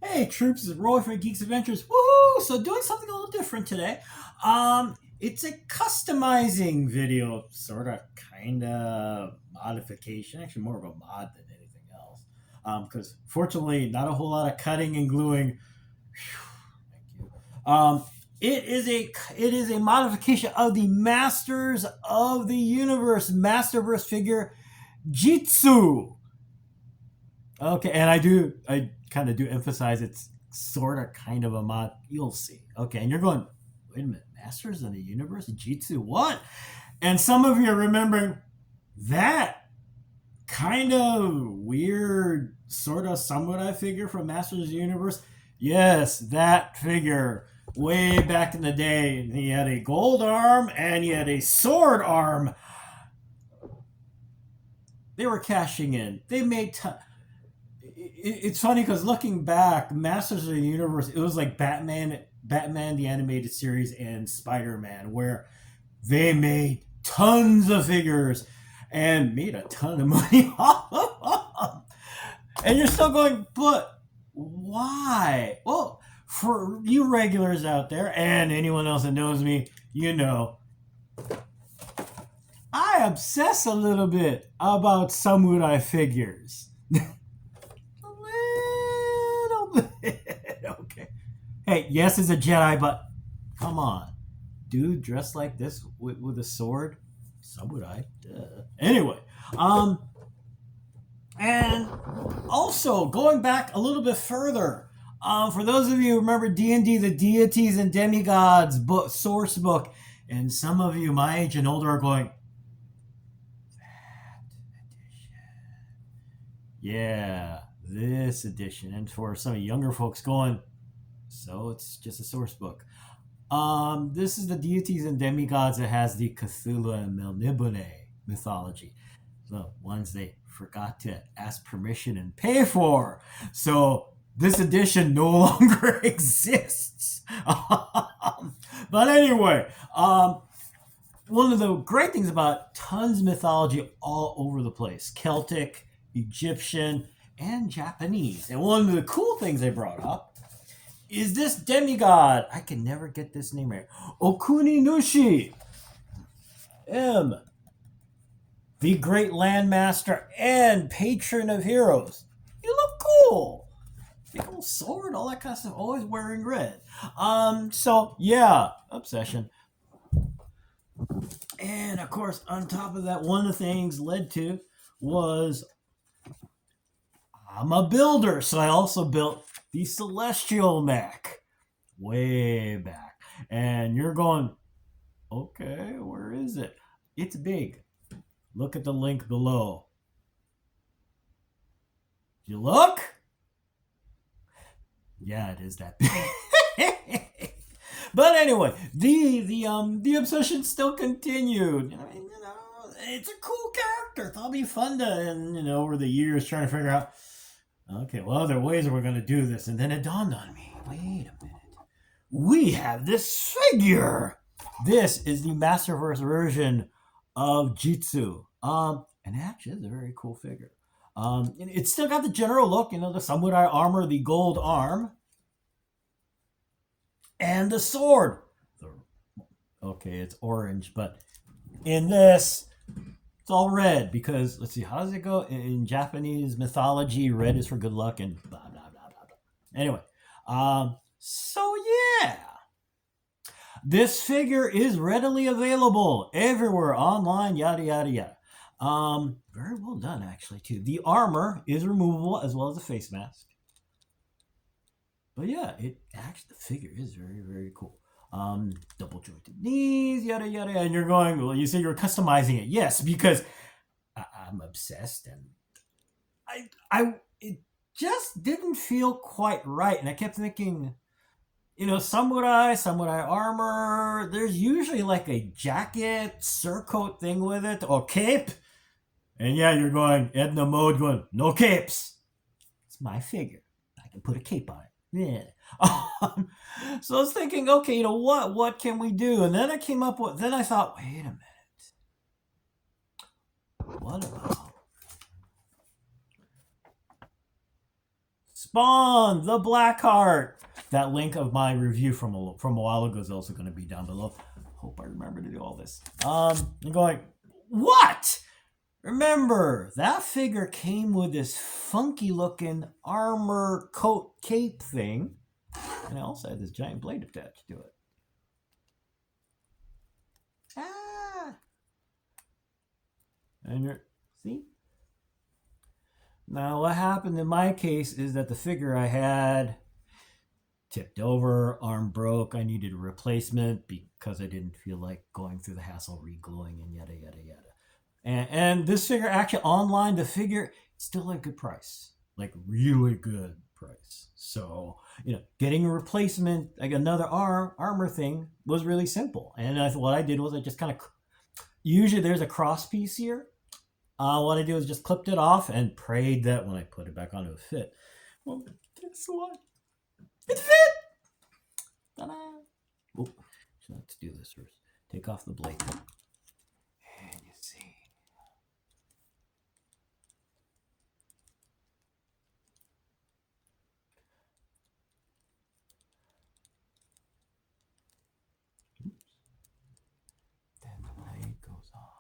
Hey troops, it's Roy from Geeks Adventures. Woohoo! So doing something a little different today. It's a customizing video, sort of, kind of modification. Actually, more of a mod than anything else. Because fortunately, not a whole lot of cutting and gluing. Thank you. It is a modification of the Masters of the Universe masterverse figure Jitsu. Okay, and I kind of do emphasize it's sort of kind of a mod. You'll see. Okay, and you're going, wait a minute, Masters of the Universe, Jitsu, what? And some of you are remembering that kind of weird, sort of samurai figure from Masters of the Universe. Yes, that figure. Way back in the day, he had a gold arm and he had a sword arm. They were cashing in. They made it's funny because looking back, Masters of the Universe, it was like Batman the animated series, and Spider-Man, where they made tons of figures and made a ton of money off of them. And you're still going, but why? Well, for you regulars out there and anyone else that knows me, you know, I obsess a little bit about samurai figures. Little bit. Okay. Hey, yes, it's a Jedi, but come on. Dude dressed like this with a sword? Samurai. Duh. Anyway, and also going back a little bit further, for those of you who remember D&D, the Deities and Demigods book, source book, and some of you my age and older are going, that edition. Yeah, this edition. And for some younger folks going, so it's just a source book. This is the Deities and Demigods that has the Cthulhu and Melnibone mythology. The ones they forgot to ask permission and pay for. So this edition no longer exists. But anyway, one of the great things about tons of mythology all over the place: Celtic, Egyptian, and Japanese. And one of the cool things they brought up is this demigod. I can never get this name right. Okuni Nushi. M. The great landmaster and patron of heroes. You look cool. Big old sword, all that kind of stuff. Always wearing red. So yeah, obsession. And of course, on top of that, one of the things led to was I'm a builder, so I also built the Celestial mech way back. And you're going, okay, where is it? It's big. Look at the link below. You look? Yeah, it is that big. But anyway, the obsession still continued. I mean, it's a cool character. It'll be fun to, and over the years trying to figure out, okay, well, there are ways that we're going to do this. And then it dawned on me, wait a minute. We have this figure. This is the Masterverse version of Jitsu. And actually, it's a very cool figure. It's still got the general look, the samurai armor, the gold arm, and the sword. Okay, it's orange, but in this, it's all red because, let's see, how does it go? In Japanese mythology, red is for good luck and blah, blah, blah, blah, blah. Anyway, so yeah. This figure is readily available everywhere, online, yada, yada, yada. Very well done, actually, too. The armor is removable as well as the face mask. But yeah, the figure is very, very cool. Double jointed knees, yada, yada. And you're going, well, you say you're customizing it. Yes, because I'm obsessed, and it just didn't feel quite right. And I kept thinking, samurai armor, there's usually like a jacket, surcoat thing with it, or cape. And yeah, you're going, Edna mode, going, no capes. It's my figure. I can put a cape on it. Yeah. So I was thinking, okay, what can we do? And then I thought, wait a minute. What about Spawn, the Blackheart. That link of my review from a while ago is also going to be down below. Hope I remember to do all this. I'm going, what? Remember, that figure came with this funky looking armor coat cape thing. And it also had this giant blade attached to it. Ah! And you're, see? Now, what happened in my case is that the figure I had tipped over, arm broke. I needed a replacement because I didn't feel like going through the hassle re-gluing and yada, yada, yada. And this figure, actually, online, the figure, still at a good price. Like, really good price. So, getting a replacement, like another armor thing, was really simple. And what I did was I just kind of, usually there's a cross piece here. What I do is just clipped it off and prayed that when I put it back on, it would fit. Well, guess what? It fit! Ta-da! Oh, so let's do this first. Take off the blade. And you see. Oops. Then the blade goes off.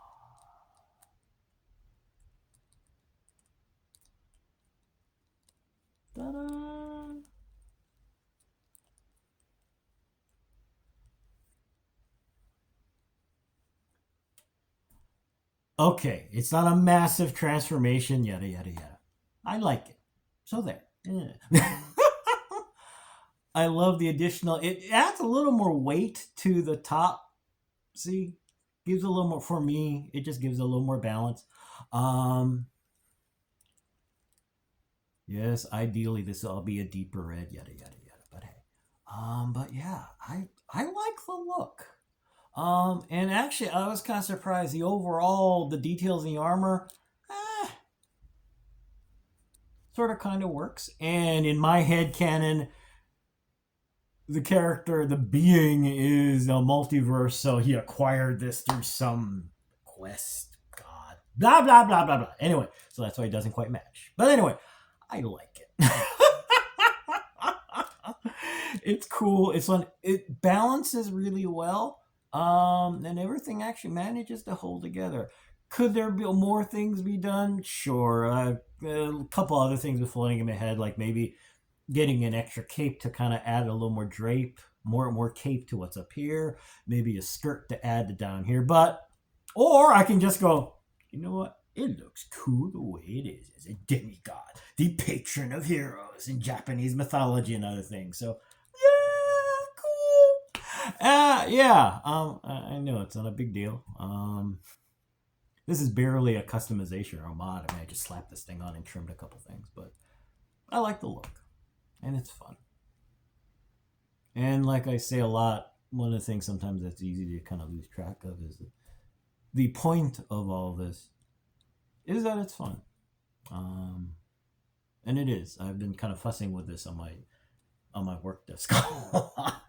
Ta-da! Okay, it's not a massive transformation, yada, yada, yada. I like it. So there. Yeah. I love the additional, it adds a little more weight to the top. See? Gives a little more, for me, it just gives a little more balance. Yes, ideally this will all be a deeper red, yada, yada, yada. But hey. But yeah, I like the look. And actually, I was kind of surprised. The details in the armor, sort of kind of works. And in my head canon, the character, the being, is a multiverse, so he acquired this through some quest. God, blah blah blah blah blah. Anyway, so that's why it doesn't quite match. But anyway, I like it. It's cool. It's fun. It balances really well. And everything actually manages to hold together. Could there be more things be done? Sure. A couple other things were floating in my head, like maybe getting an extra cape to kind of add a little more drape, more cape to what's up here. Maybe a skirt to add to down here. Or I can just go, you know what? It looks cool the way it is as a demigod, the patron of heroes in Japanese mythology and other things. So, yeah, I know it's not a big deal. This is barely a customization or a mod. I mean, I just slapped this thing on and trimmed a couple things, but I like the look, and it's fun. And like I say a lot, one of the things sometimes that's easy to kind of lose track of is the point of all this is that it's fun. And it is. I've been kind of fussing with this on my work desk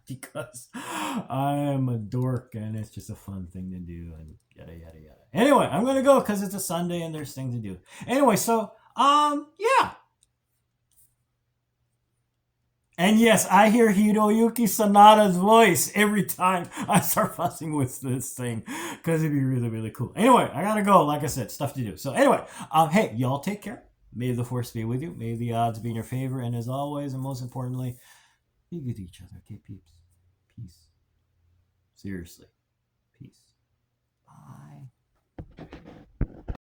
because I am a dork and it's just a fun thing to do and yada yada yada. Anyway, I'm gonna go because it's a Sunday and there's things to do. Anyway, so yeah. And yes, I hear Hiroyuki Sanada's voice every time I start fussing with this thing because it'd be really, really cool. Anyway, I gotta go. Like I said, stuff to do. So anyway, hey, y'all take care. May the force be with you. May the odds be in your favor. And as always, and most importantly, be good to each other. Okay, peeps? Peace. Seriously. Peace.